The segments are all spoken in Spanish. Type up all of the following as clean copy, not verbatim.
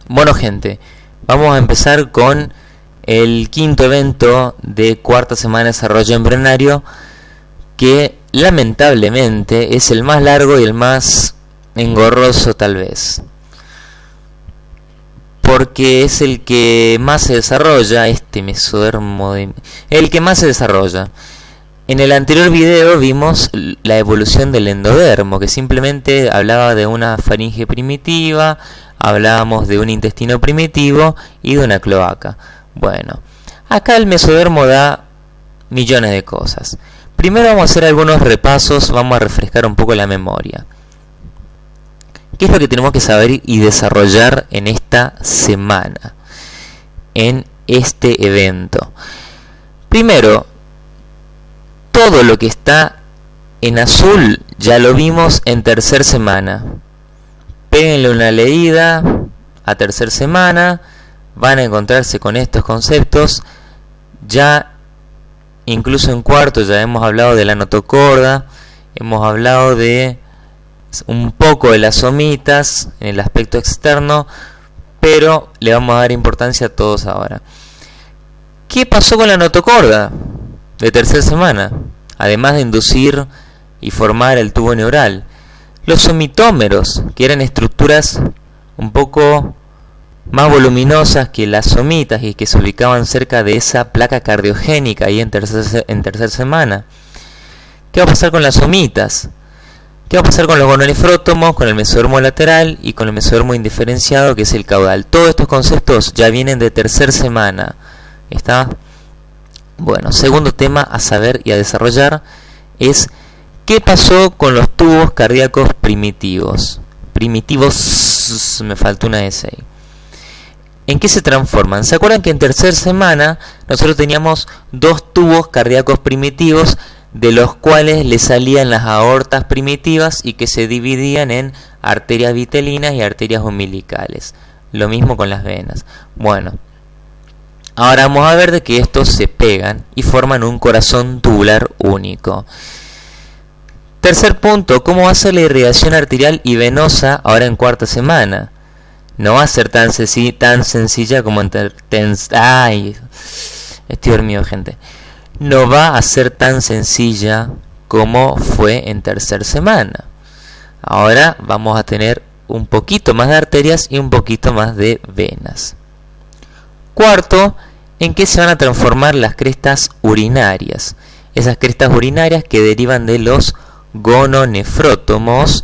Bueno, gente, vamos a empezar con el quinto evento de cuarta semana de desarrollo embrionario, que lamentablemente es el más largo y el más engorroso tal vez, porque es el que más se desarrolla, el que más se desarrolla. En el anterior video vimos la evolución del endodermo, que simplemente hablaba de una faringe primitiva, hablábamos de un intestino primitivo y de una cloaca. Bueno, acá el mesodermo da millones de cosas. Primero vamos a hacer algunos repasos, vamos a refrescar un poco la memoria. ¿Qué es lo que tenemos que saber y desarrollar en esta semana, en este evento? Primero, todo lo que está en azul ya lo vimos en tercer semana. Péguenle una leída a tercer semana, van a encontrarse con estos conceptos. Ya incluso en cuarto ya hemos hablado de la notocorda, hemos hablado de un poco de las somitas en el aspecto externo, pero le vamos a dar importancia a todos ahora. ¿Qué pasó con la notocorda de tercera semana? Además de inducir y formar el tubo neural, los somitómeros, que eran estructuras un poco más voluminosas que las somitas y que se ubicaban cerca de esa placa cardiogénica ahí en tercera semana. ¿Qué va a pasar con las somitas? ¿Qué va a pasar con los gononefrótomos, con el mesodermo lateral y con el mesodermo indiferenciado, que es el caudal? Todos estos conceptos ya vienen de tercera semana. ¿Está? Bueno, segundo tema a saber y a desarrollar es ¿qué pasó con los tubos cardíacos primitivos? Primitivos, me faltó una S ahí. ¿En qué se transforman? ¿Se acuerdan que en tercera semana nosotros teníamos dos tubos cardíacos primitivos, de los cuales le salían las aortas primitivas y que se dividían en arterias vitelinas y arterias umbilicales? Lo mismo con las venas. Bueno, ahora vamos a ver de que estos se pegan y forman un corazón tubular único. Tercer punto, ¿cómo va a ser la irrigación arterial y venosa ahora en cuarta semana? No va a ser tan sencilla como estoy dormido, gente. No va a ser tan sencilla como fue en tercera semana. Ahora vamos a tener un poquito más de arterias y un poquito más de venas. Cuarto, ¿en qué se van a transformar las crestas urinarias? Esas crestas urinarias que derivan de los gononefrótomos.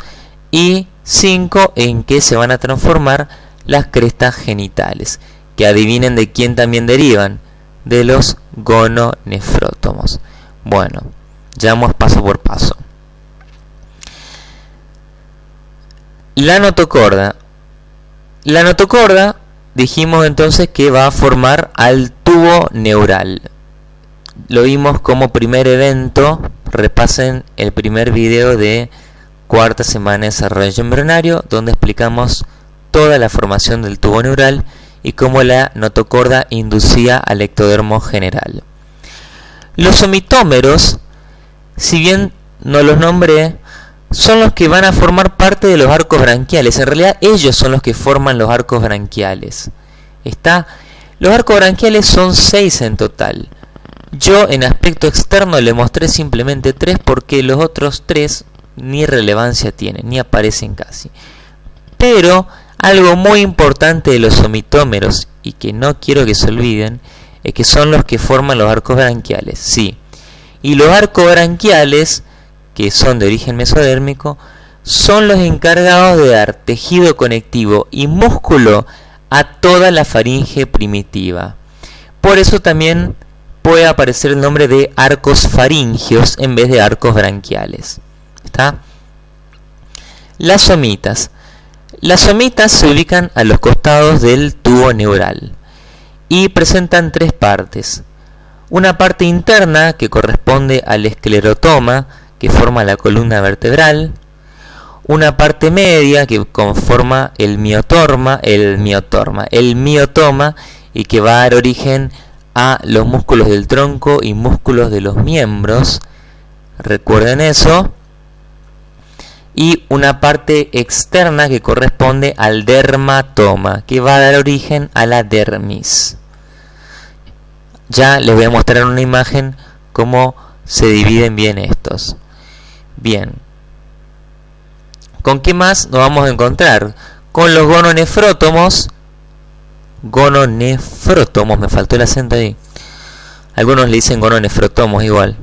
Y 5, ¿en qué se van a transformar las crestas genitales? Que adivinen de quién también derivan, de los gononefrótomos. Bueno, ya vamos paso por paso. La notocorda. La notocorda dijimos entonces que va a formar al tubo neural. Lo vimos como primer evento. Repasen el primer video de cuarta semana de desarrollo embrionario, donde explicamos toda la formación del tubo neural y cómo la notocorda inducía al ectodermo general. Los somitómeros, si bien no los nombré, son los que van a formar parte de los arcos branquiales. En realidad ellos son los que forman los arcos branquiales. Los arcos branquiales son 6 en total. Yo en aspecto externo le mostré simplemente 3 porque los otros 3 ni relevancia tienen, ni aparecen casi. Pero algo muy importante de los somitómeros, y que no quiero que se olviden, es que son los que forman los arcos branquiales, sí. Y los arcos branquiales, que son de origen mesodérmico, son los encargados de dar tejido conectivo y músculo a toda la faringe primitiva. Por eso también puede aparecer el nombre de arcos faringios en vez de arcos branquiales. ¿Está? Las somitas. Las somitas se ubican a los costados del tubo neural y presentan 3 partes. Una parte interna que corresponde al esclerotoma, que forma la columna vertebral. Una parte media que conforma el miotoma y que va a dar origen a los músculos del tronco y músculos de los miembros. Recuerden eso. y una parte externa que corresponde al dermatoma, que va a dar origen a la dermis. Ya les voy a mostrar en una imagen cómo se dividen bien estos. Bien. ¿Con qué más nos vamos a encontrar? Con los gononefrótomos. Gononefrótomos, me faltó el acento ahí. Algunos le dicen gononefrótomos igual.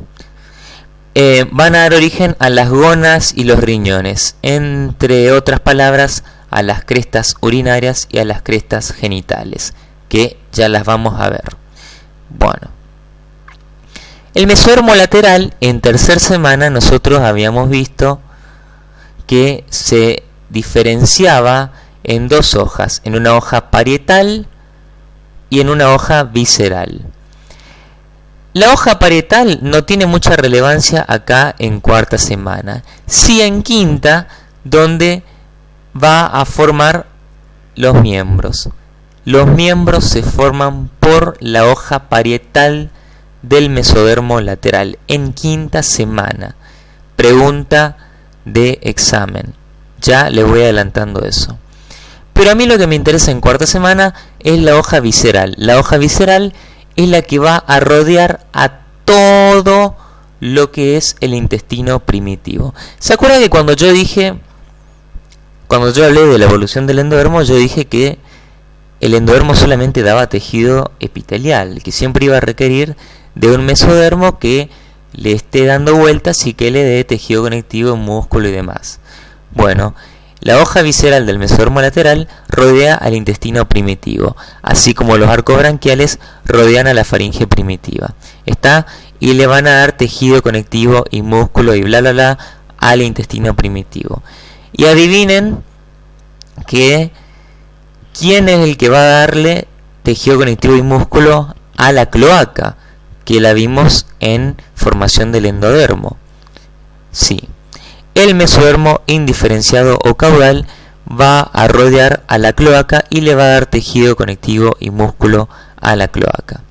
Van a dar origen a las gonas y los riñones, entre otras palabras, a las crestas urinarias y a las crestas genitales, que ya las vamos a ver. Bueno, el mesodermo lateral, en tercera semana nosotros habíamos visto que se diferenciaba en dos hojas, en una hoja parietal y en una hoja visceral. La hoja parietal no tiene mucha relevancia acá en cuarta semana, sí en quinta, donde va a formar los miembros. Los miembros se forman por la hoja parietal del mesodermo lateral en quinta semana. Pregunta de examen. Ya les voy adelantando eso. Pero a mí lo que me interesa en cuarta semana es la hoja visceral. La hoja visceral es la que va a rodear a todo lo que es el intestino primitivo. ¿Se acuerdan que cuando yo hablé de la evolución del endodermo, yo dije que el endodermo solamente daba tejido epitelial, que siempre iba a requerir de un mesodermo que le esté dando vueltas y que le dé tejido conectivo, músculo y demás? Bueno, la hoja visceral del mesodermo lateral rodea al intestino primitivo, así como los arcos branquiales rodean a la faringe primitiva. ¿Está? Y le van a dar tejido conectivo y músculo y bla bla bla al intestino primitivo. Y adivinen que ¿quién es el que va a darle tejido conectivo y músculo a la cloaca? Que la vimos en formación del endodermo. Sí. El mesodermo indiferenciado o caudal va a rodear a la cloaca y le va a dar tejido conectivo y músculo a la cloaca.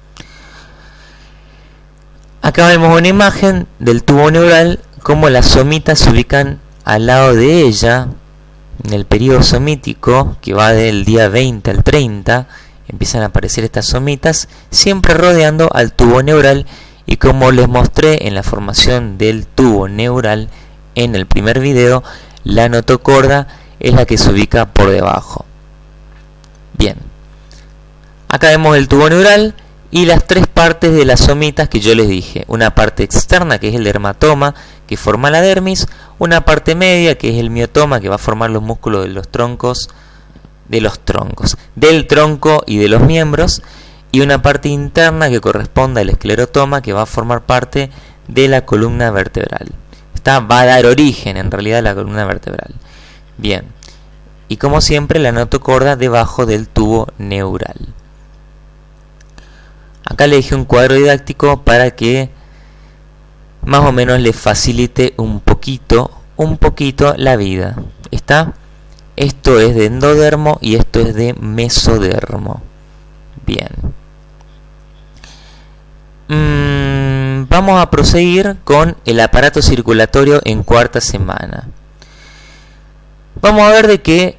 Acá vemos una imagen del tubo neural, como las somitas se ubican al lado de ella, en el periodo somítico, que va del día 20 al 30, empiezan a aparecer estas somitas, siempre rodeando al tubo neural, y como les mostré en la formación del tubo neural, en el primer video, la notocorda es la que se ubica por debajo. Bien. Acá vemos el tubo neural y las tres partes de las somitas que yo les dije. Una parte externa, que es el dermatoma, que forma la dermis. Una parte media, que es el miotoma, que va a formar los músculos de los troncos, del tronco y de los miembros. Y una parte interna, que corresponde al esclerotoma, que va a formar parte de la columna vertebral. Va a dar origen en realidad a la columna vertebral. Bien, y como siempre la notocorda debajo del tubo neural. Acá le dije un cuadro didáctico para que más o menos le facilite un poquito la vida. ¿Está? Esto es de endodermo y esto es de mesodermo. Bien. Vamos a proseguir con el aparato circulatorio en cuarta semana. Vamos a ver de que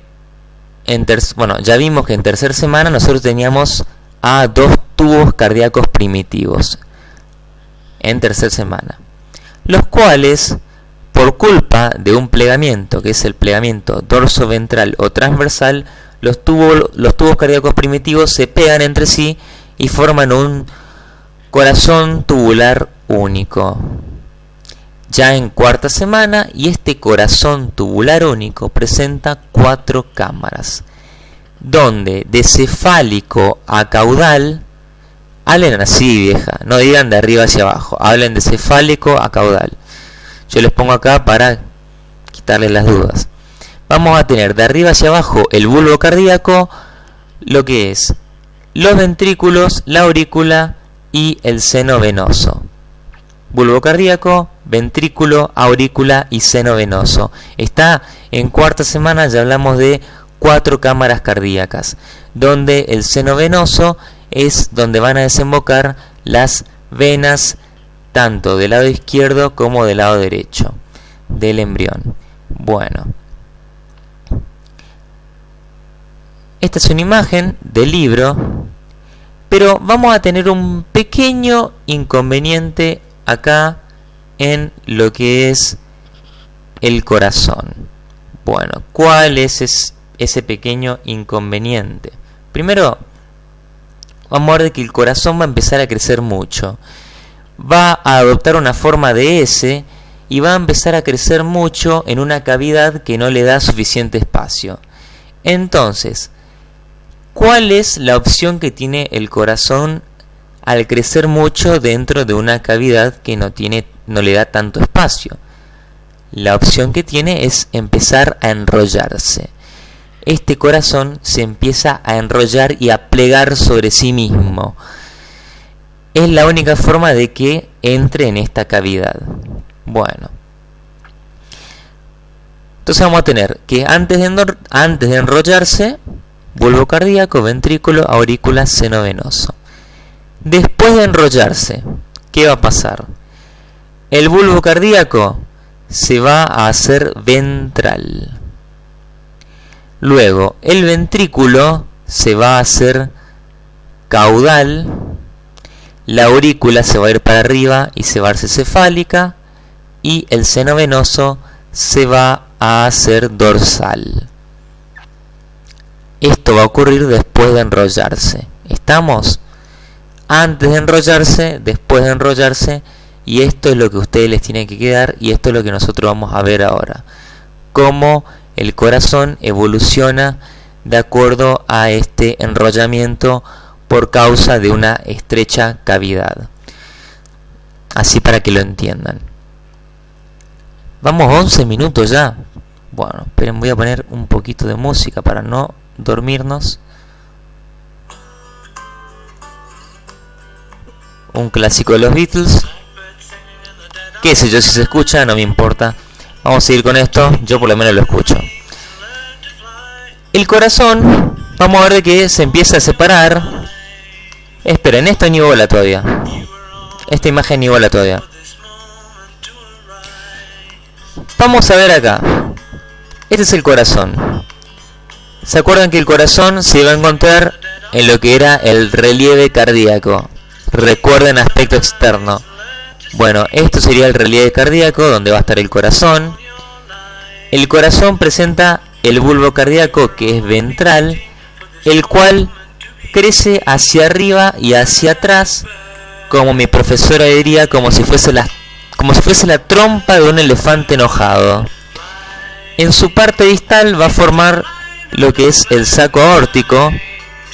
ya vimos que en tercera semana nosotros teníamos a dos tubos cardíacos primitivos en tercera semana, los cuales, por culpa de un plegamiento, que es el plegamiento dorsoventral o transversal, los tubos cardíacos primitivos se pegan entre sí y forman un corazón tubular único. Ya en cuarta semana, y este corazón tubular único presenta 4 cámaras, donde de cefálico a caudal, hablen así, vieja, no digan de arriba hacia abajo, hablen de cefálico a caudal. Yo les pongo acá para quitarles las dudas. Vamos a tener de arriba hacia abajo el bulbo cardíaco, lo que es los ventrículos, la aurícula y el seno venoso. Bulbo cardíaco, ventrículo, aurícula y seno venoso. Está en cuarta semana, ya hablamos de 4 cámaras cardíacas, donde el seno venoso es donde van a desembocar las venas tanto del lado izquierdo como del lado derecho del embrión. Bueno, esta es una imagen del libro, pero vamos a tener un pequeño inconveniente acá en lo que es el corazón. Bueno, ¿cuál es ese pequeño inconveniente? Primero, vamos a ver que el corazón va a empezar a crecer mucho. Va a adoptar una forma de S y va a empezar a crecer mucho en una cavidad que no le da suficiente espacio. Entonces, ¿cuál es la opción que tiene el corazón al crecer mucho dentro de una cavidad que no le da tanto espacio? La opción que tiene es empezar a enrollarse. Este corazón se empieza a enrollar y a plegar sobre sí mismo. Es la única forma de que entre en esta cavidad. Bueno. Entonces vamos a tener que antes de enrollarse, bulbo cardíaco, ventrículo, aurícula, seno venoso. Después de enrollarse, ¿qué va a pasar? El bulbo cardíaco se va a hacer ventral. Luego, el ventrículo se va a hacer caudal. La aurícula se va a ir para arriba y se va a hacer cefálica. Y el seno venoso se va a hacer dorsal. Esto va a ocurrir después de enrollarse. ¿Estamos? Antes de enrollarse, después de enrollarse. Y esto es lo que a ustedes les tiene que quedar. Y esto es lo que nosotros vamos a ver ahora. Cómo el corazón evoluciona de acuerdo a este enrollamiento por causa de una estrecha cavidad. Así para que lo entiendan. Vamos 11 minutos ya. Bueno, esperen, voy a poner un poquito de música para no dormirnos. Un clásico de los Beatles. Qué sé yo, si se escucha, no me importa. Vamos a seguir con esto, yo por lo menos lo escucho. El corazón, vamos a ver de que se empieza a separar. Esperen, esto ni bola todavía. Esta imagen ni bola todavía. Vamos a ver acá. Este es el corazón. ¿Se acuerdan que el corazón se iba a encontrar en lo que era el relieve cardíaco? Recuerden aspecto externo. Bueno, esto sería el relieve cardíaco, donde va a estar el corazón. El corazón presenta el bulbo cardíaco, que es ventral, el cual crece hacia arriba y hacia atrás, como mi profesora diría, como si fuese la trompa de un elefante enojado. En su parte distal va a formar lo que es el saco aórtico,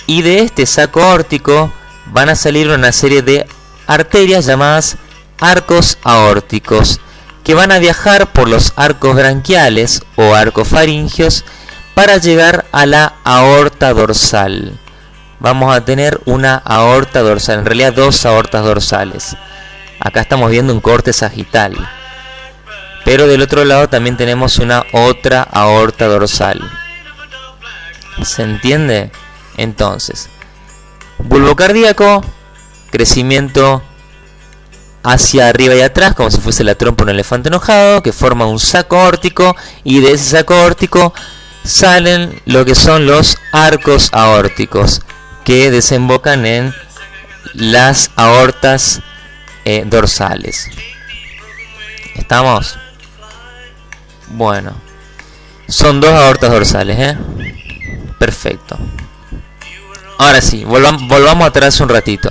y de este saco aórtico van a salir una serie de arterias llamadas arcos aórticos, que van a viajar por los arcos branquiales o arcos faringios para llegar a la aorta dorsal. Vamos a tener una aorta dorsal, en realidad dos aortas dorsales. Acá estamos viendo un corte sagital, pero del otro lado también tenemos una otra aorta dorsal. ¿Se entiende? Entonces, bulbo cardíaco, crecimiento hacia arriba y atrás, como si fuese la trompa de un elefante enojado, que forma un saco aórtico, y de ese saco aórtico salen lo que son los arcos aórticos, que desembocan en las aortas dorsales. ¿Estamos? Bueno, son dos aortas dorsales, Perfecto. Ahora sí, volvamos atrás un ratito.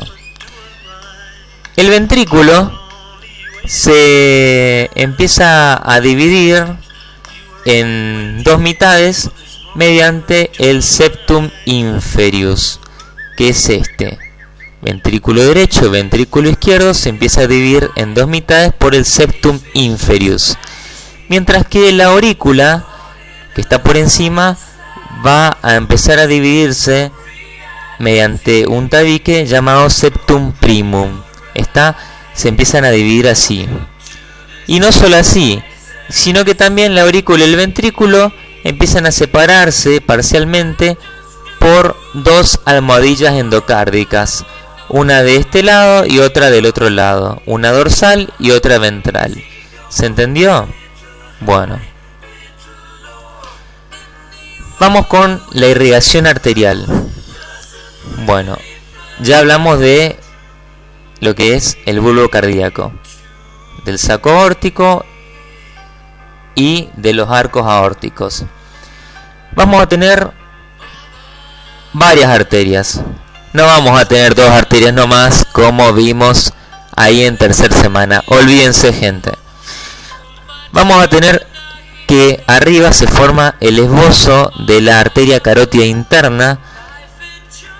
El ventrículo se empieza a dividir en dos mitades mediante el septum inferius, que es este. Ventrículo derecho y ventrículo izquierdo se empieza a dividir en dos mitades por el septum inferius. Mientras que la aurícula, que está por encima, va a empezar a dividirse mediante un tabique llamado septum primum. Se empiezan a dividir así. Y no solo así, sino que también la aurícula y el ventrículo empiezan a separarse parcialmente por dos almohadillas endocárdicas, una de este lado y otra del otro lado, una dorsal y otra ventral. ¿Se entendió? Bueno, Vamos con la irrigación arterial. Bueno, ya hablamos de lo que es el bulbo cardíaco, del saco aórtico y de los arcos aórticos. Vamos a tener varias arterias. No vamos a tener dos arterias nomás como vimos ahí en tercer semana. Olvídense, gente. Vamos a tener que arriba se forma el esbozo de la arteria carótida interna,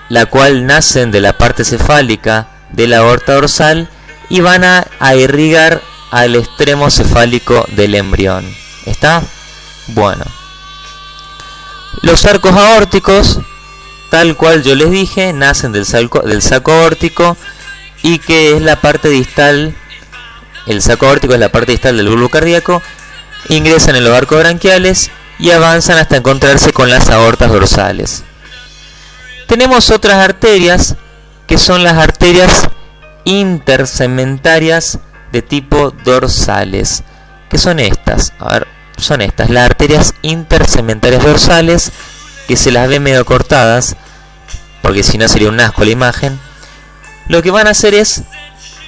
la cual nacen de la parte cefálica de la aorta dorsal y van a irrigar al extremo cefálico del embrión. ¿Está? Bueno. Los arcos aórticos, tal cual yo les dije, nacen del saco aórtico y que es la parte distal. El saco aórtico es la parte distal del bulbo cardíaco. Ingresan en los arcos branquiales y avanzan hasta encontrarse con las aortas dorsales. Tenemos otras arterias que son las arterias intersegmentarias de tipo dorsales. ¿Qué son estas? A ver, son estas, las arterias intersegmentarias dorsales, que se las ve medio cortadas, porque si no sería un asco la imagen. Lo que van a hacer es,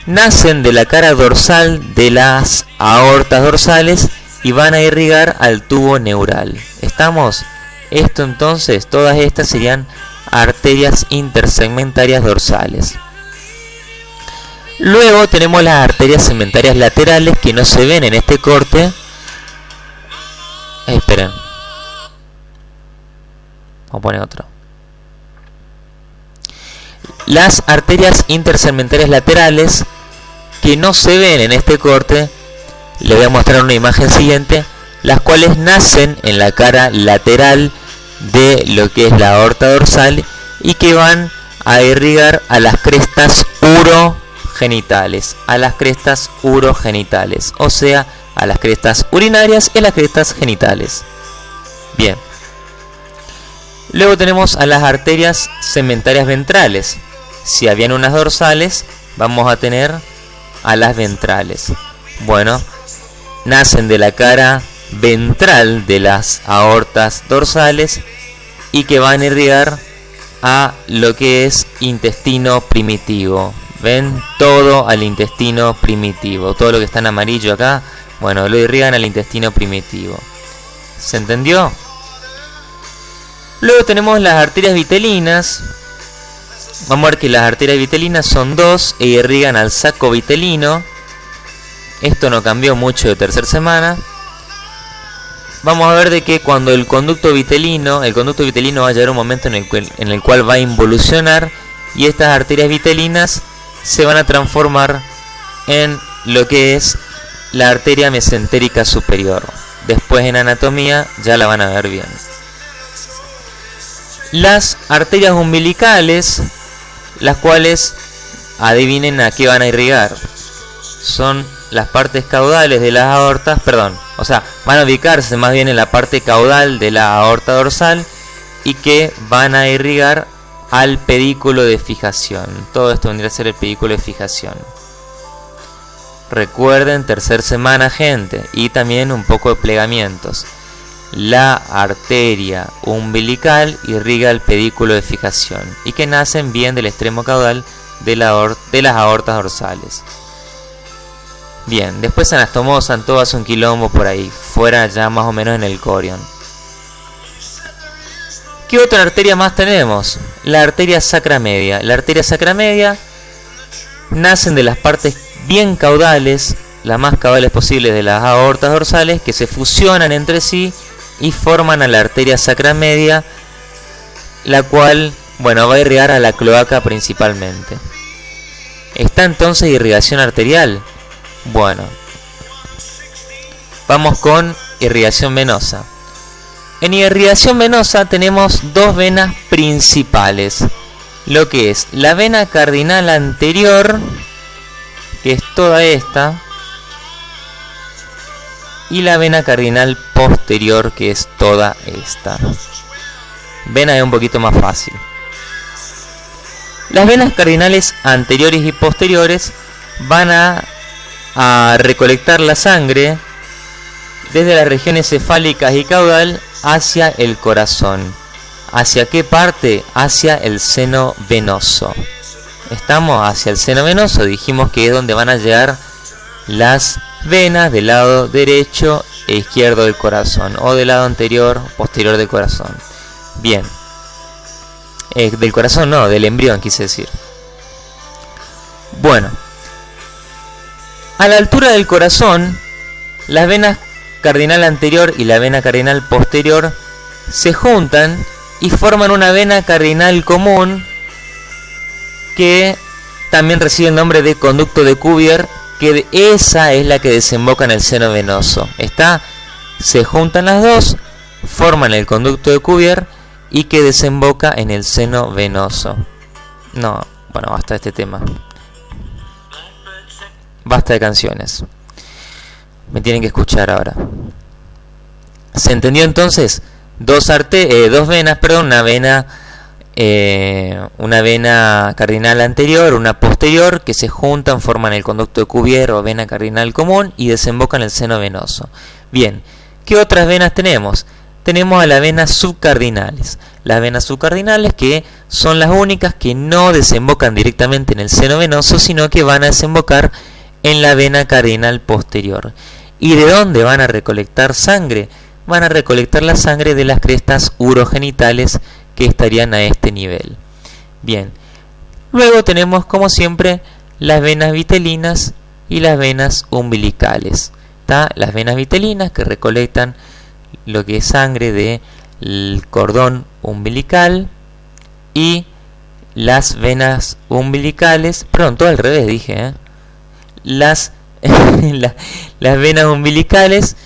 nacen de la cara dorsal de las aortas dorsales y van a irrigar al tubo neural. ¿Estamos? Esto entonces, todas estas serían arterias intersegmentarias dorsales. Luego tenemos las arterias segmentarias laterales que no se ven en este corte. Esperen. Vamos a poner otro. Las arterias intersegmentarias laterales que no se ven en este corte, les voy a mostrar una imagen siguiente, las cuales nacen en la cara lateral de lo que es la aorta dorsal y que van a irrigar a las crestas urogenitales, o sea, a las crestas urinarias y a las crestas genitales. Bien. Luego tenemos a las arterias segmentarias ventrales. Si habían unas dorsales, vamos a tener a las ventrales. Bueno, nacen de la cara ventral de las aortas dorsales y que van a irrigar a lo que es intestino primitivo. ¿Ven? Todo al intestino primitivo. Todo lo que está en amarillo acá, bueno, lo irrigan al intestino primitivo. ¿Se entendió? Luego tenemos las arterias vitelinas. Vamos a ver que las arterias vitelinas son dos e irrigan al saco vitelino. Esto no cambió mucho de tercera semana. Vamos a ver de que cuando el conducto vitelino va a llegar un momento en el cual va a involucionar y estas arterias vitelinas se van a transformar en lo que es la arteria mesentérica superior. Después en anatomía ya la van a ver bien. Las arterias umbilicales, las cuales, adivinen a qué van a irrigar, son las partes caudales de las aortas, van a ubicarse más bien en la parte caudal de la aorta dorsal y que van a irrigar al pedículo de fijación. Todo esto vendría a ser el pedículo de fijación. Recuerden, tercera semana, gente, y también un poco de plegamientos. La arteria umbilical irriga el pedículo de fijación y que nacen bien del extremo caudal de las aortas dorsales. Bien, después anastomosan, todo hace un quilombo por ahí, fuera ya más o menos en el corion. ¿Qué otra arteria más tenemos? La arteria sacra media. La arteria sacra media nacen de las partes bien caudales, las más caudales posibles de las aortas dorsales, que se fusionan entre sí y forman a la arteria sacra media, la cual, va a irrigar a la cloaca principalmente. ¿Está entonces irrigación arterial? Bueno, vamos con irrigación venosa. En irrigación venosa tenemos dos venas principales, lo que es la vena cardinal anterior, que es toda esta, y la vena cardinal posterior, que es toda esta. Vena es un poquito más fácil. Las venas cardinales anteriores y posteriores van a recolectar la sangre desde las regiones cefálicas y caudal hacia el corazón. ¿Hacia qué parte? Hacia el seno venoso. Estamos hacia el seno venoso, dijimos que es donde van a llegar las venas del lado derecho e izquierdo del corazón, o del lado anterior, posterior del corazón. Bien. Del corazón no, del embrión quise decir. Bueno. A la altura del corazón, las venas cardinal anterior y la vena cardinal posterior se juntan y forman una vena cardinal común que también recibe el nombre de conducto de Cuvier, que esa es la que desemboca en el seno venoso. Se juntan las dos, forman el conducto de Cuvier y que desemboca en el seno venoso. No, bueno, basta de este tema. Basta de canciones. Me tienen que escuchar ahora. ¿Se entendió entonces? Dos venas, una vena cardinal anterior, una posterior, que se juntan, forman el conducto de Cuvier o vena cardinal común y desembocan en el seno venoso. Bien, ¿qué otras venas tenemos? Tenemos a las venas subcardinales. Las venas subcardinales, que son las únicas que no desembocan directamente en el seno venoso, sino que van a desembocar en la vena cardinal posterior. ¿Y de dónde van a recolectar sangre? Van a recolectar la sangre de las crestas urogenitales, que estarían a este nivel. Bien, luego tenemos como siempre las venas vitelinas y las venas umbilicales. Las venas vitelinas, que recolectan lo que es sangre del cordón umbilical, y las venas umbilicales, perdón, todo al revés dije, las venas umbilicales,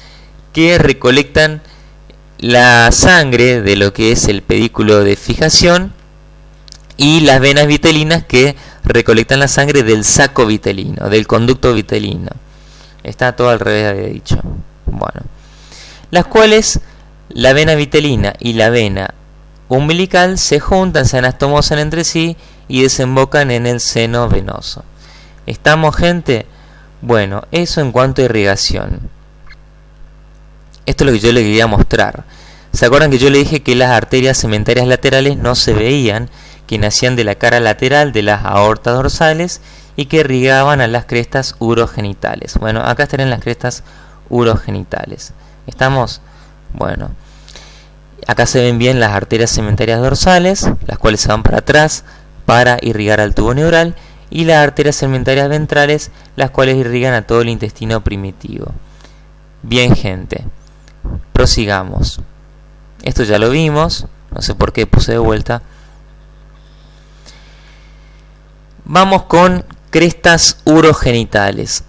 que recolectan la sangre de lo que es el pedículo de fijación, y las venas vitelinas, que recolectan la sangre del saco vitelino, del conducto vitelino. Está todo al revés, había dicho. Bueno, las cuales la vena vitelina y la vena umbilical se juntan, se anastomosan entre sí y desembocan en el seno venoso. ¿Estamos, gente? Bueno, eso en cuanto a irrigación. Esto es lo que yo le quería mostrar. ¿Se acuerdan que yo le dije que las arterias cementarias laterales no se veían, que nacían de la cara lateral de las aortas dorsales y que irrigaban a las crestas urogenitales? Bueno, acá estarían las crestas urogenitales. ¿Estamos? Bueno, acá se ven bien las arterias cementarias dorsales, las cuales se van para atrás para irrigar al tubo neural, y las arterias cementarias ventrales, las cuales irrigan a todo el intestino primitivo. Bien, gente, prosigamos. Esto ya lo vimos, no sé por qué puse de vuelta. Vamos con crestas urogenitales.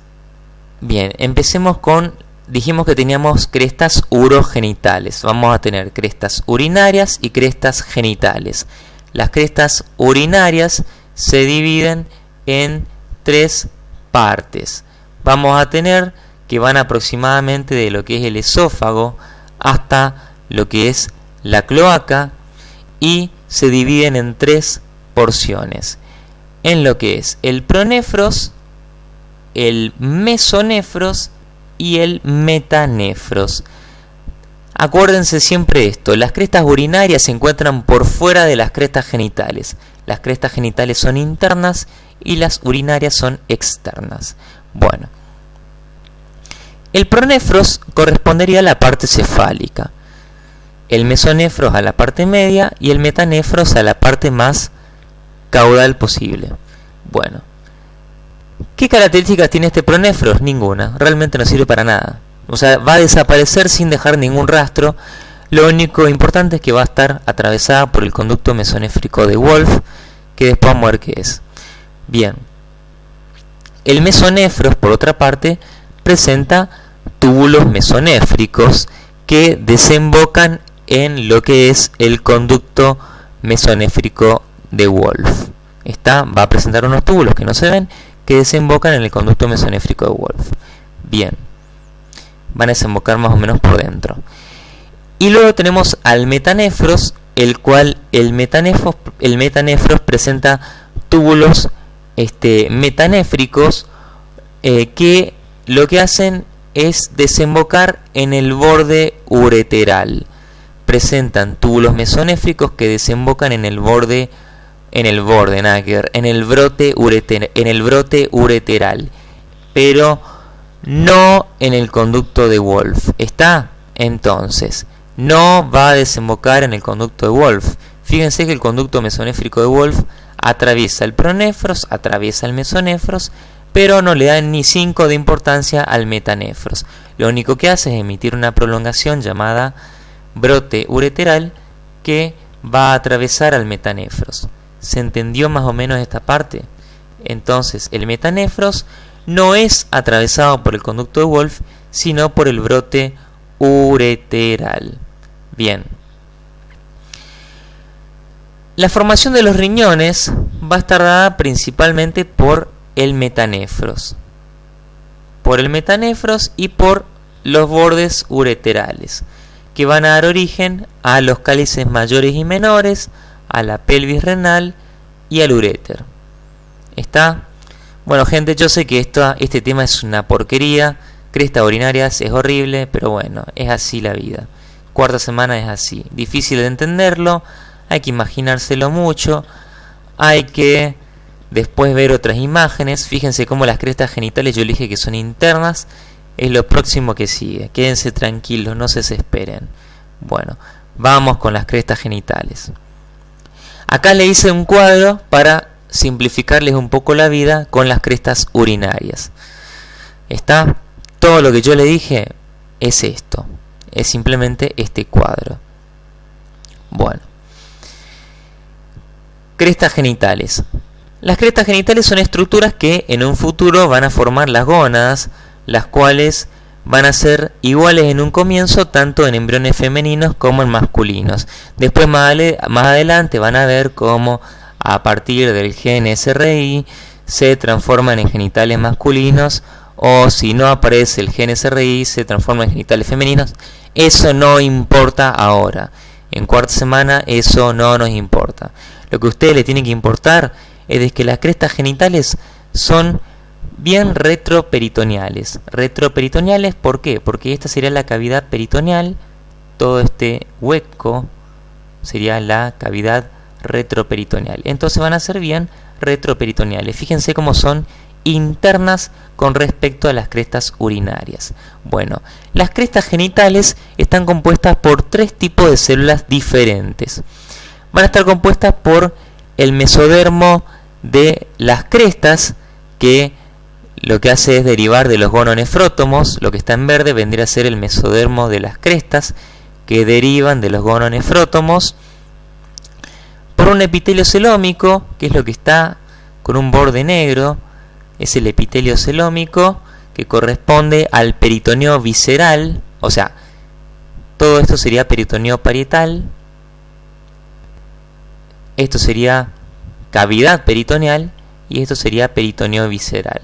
Bien, empecemos con... Dijimos que teníamos crestas urogenitales. Vamos a tener crestas urinarias y crestas genitales. Las crestas urinarias se dividen en tres partes. Vamos a tener que van aproximadamente de lo que es el esófago hasta lo que es la cloaca, y se dividen en tres porciones. En lo que es el pronefros, el mesonefros y el metanefros. Acuérdense siempre esto: las crestas urinarias se encuentran por fuera de las crestas genitales. Las crestas genitales son internas y las urinarias son externas. Bueno, el pronefros correspondería a la parte cefálica, el mesonefros a la parte media y el metanefros a la parte más caudal posible. Bueno, ¿qué características tiene este pronefros? Ninguna, realmente no sirve para nada. O sea, va a desaparecer sin dejar ningún rastro. Lo único importante es que va a estar atravesada por el conducto mesonéfrico de Wolf, que después vamos a ver qué es. Bien, el mesonefros, por otra parte, presenta túbulos mesonéfricos que desembocan en lo que es el conducto mesonéfrico de Wolf. Va a presentar unos túbulos que no se ven, que desembocan en el conducto mesonéfrico de Wolf. Bien, van a desembocar más o menos por dentro. Y luego tenemos al metanefros, el cual el metanefros presenta túbulos metanéfricos que lo que hacen es desembocar en el borde ureteral. presentan túbulos mesonéfricos que desembocan en el brote ureteral, pero no en el conducto de Wolf. ¿Está? Entonces, no va a desembocar en el conducto de Wolf. Fíjense que el conducto mesonéfrico de Wolf atraviesa el pronefros, atraviesa el mesonefros, pero no le da ni 5 de importancia al metanefros. Lo único que hace es emitir una prolongación llamada brote ureteral que va a atravesar al metanefros. ¿Se entendió más o menos esta parte? Entonces, el metanefros no es atravesado por el conducto de Wolf, sino por el brote ureteral. Bien. La formación de los riñones va a estar dada principalmente por el metanefros. Por el metanefros y por los bordes ureterales, que van a dar origen a los cálices mayores y menores, a la pelvis renal y al uréter. ¿Está? Bueno, gente, yo sé que este tema es una porquería. Crestas urinarias es horrible, pero bueno, es así la vida. Cuarta semana es así. Difícil de entenderlo, hay que imaginárselo mucho, hay que después ver otras imágenes. Fíjense cómo las crestas genitales, yo le dije que son internas, es lo próximo que sigue. Quédense tranquilos, no se desesperen. Bueno, vamos con las crestas genitales. Acá le hice un cuadro para simplificarles un poco la vida con las crestas urinarias. ¿Está? Todo lo que yo le dije es esto. Es simplemente este cuadro. Bueno. Crestas genitales. Las crestas genitales son estructuras que en un futuro van a formar las gónadas, las cuales van a ser iguales en un comienzo tanto en embriones femeninos como en masculinos. Después más adelante van a ver cómo a partir del gen SRI se transforman en genitales masculinos, o si no aparece el gen SRI se transforma en genitales femeninos. Eso no importa ahora. En cuarta semana eso no nos importa. Lo que a ustedes le tiene que importar es de que las crestas genitales son bien retroperitoneales. Retroperitoneales, ¿por qué? Porque esta sería la cavidad peritoneal, todo este hueco sería la cavidad retroperitoneal. Entonces van a ser bien retroperitoneales. Fíjense cómo son internas con respecto a las crestas urinarias. Bueno, las crestas genitales están compuestas por 3 tipos de células diferentes. Van a estar compuestas por el mesodermo de las crestas, que lo que hace es derivar de los gononefrótomos. Lo que está en verde vendría a ser el mesodermo de las crestas, que derivan de los gononefrótomos, por un epitelio celómico, que es lo que está con un borde negro, es el epitelio celómico, que corresponde al peritoneo visceral, o sea, todo esto sería peritoneo parietal, esto sería cavidad peritoneal y esto sería peritoneo visceral.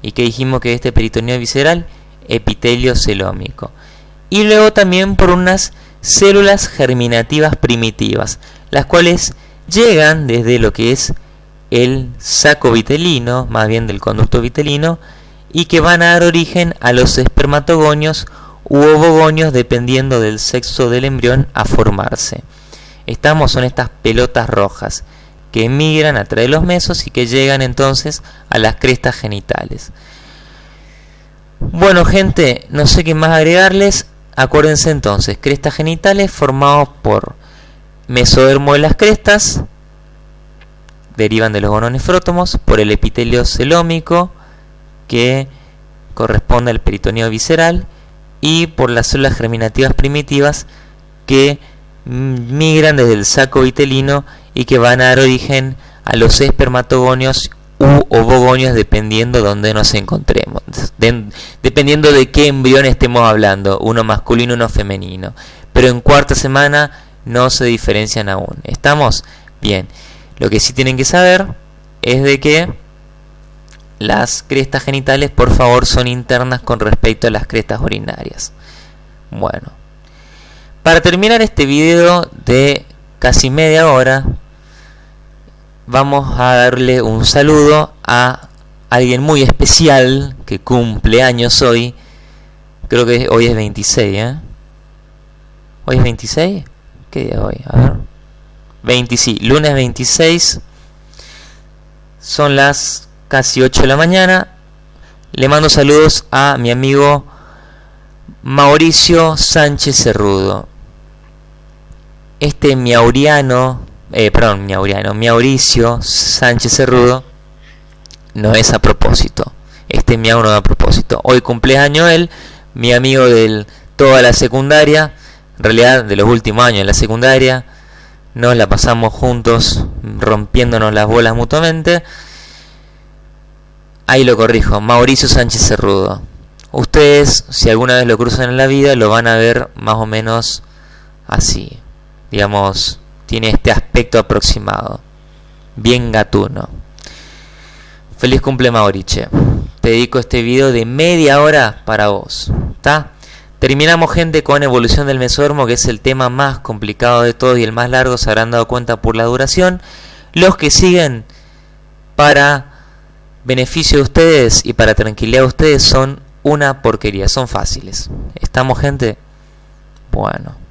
¿Y qué dijimos que este peritoneo visceral? Epitelio celómico. Y luego también por unas células germinativas primitivas, las cuales llegan desde lo que es el saco vitelino, más bien del conducto vitelino, y que van a dar origen a los espermatogonios u ovogonios dependiendo del sexo del embrión a formarse. Son estas pelotas rojas que emigran a través de los mesos y que llegan entonces a las crestas genitales. Bueno, gente, no sé qué más agregarles. Acuérdense entonces, crestas genitales formados por mesodermo de las crestas, derivan de los gononefrótomos, por el epitelio celómico, que corresponde al peritoneo visceral, y por las células germinativas primitivas que migran desde el saco vitelino y que van a dar origen a los espermatogonios u ovogonios dependiendo de donde nos encontremos, dependiendo de qué embrión estemos hablando, uno masculino, uno femenino. Pero en cuarta semana no se diferencian aún. ¿Estamos? Bien. Lo que sí tienen que saber es de que las crestas genitales, por favor, son internas con respecto a las crestas urinarias. Bueno, para terminar este video de casi media hora, vamos a darle un saludo a alguien muy especial que cumple años hoy. Creo que hoy es 26, ¿eh? ¿Hoy es 26? ¿Qué día es hoy? A ver. Sí, lunes 26. Son las casi 8 de la mañana. Le mando saludos a mi amigo Mauricio Sánchez Cerrudo. Este Mauricio Sánchez Cerrudo no es a propósito. Este miau no es a propósito. Hoy cumpleaños él, mi amigo de toda la secundaria, en realidad de los últimos años de la secundaria. Nos la pasamos juntos, rompiéndonos las bolas mutuamente. Ahí lo corrijo, Mauricio Sánchez Cerrudo. Ustedes, si alguna vez lo cruzan en la vida, lo van a ver más o menos así. Digamos, tiene este aspecto aproximado. Bien gatuno. Feliz cumple, Maurice. Te dedico este video de media hora para vos. ¿Está? Terminamos, gente, con evolución del mesodermo, que es el tema más complicado de todos y el más largo. Se habrán dado cuenta por la duración. Los que siguen, para beneficio de ustedes y para tranquilidad de ustedes, son una porquería. Son fáciles. ¿Estamos, gente? Bueno.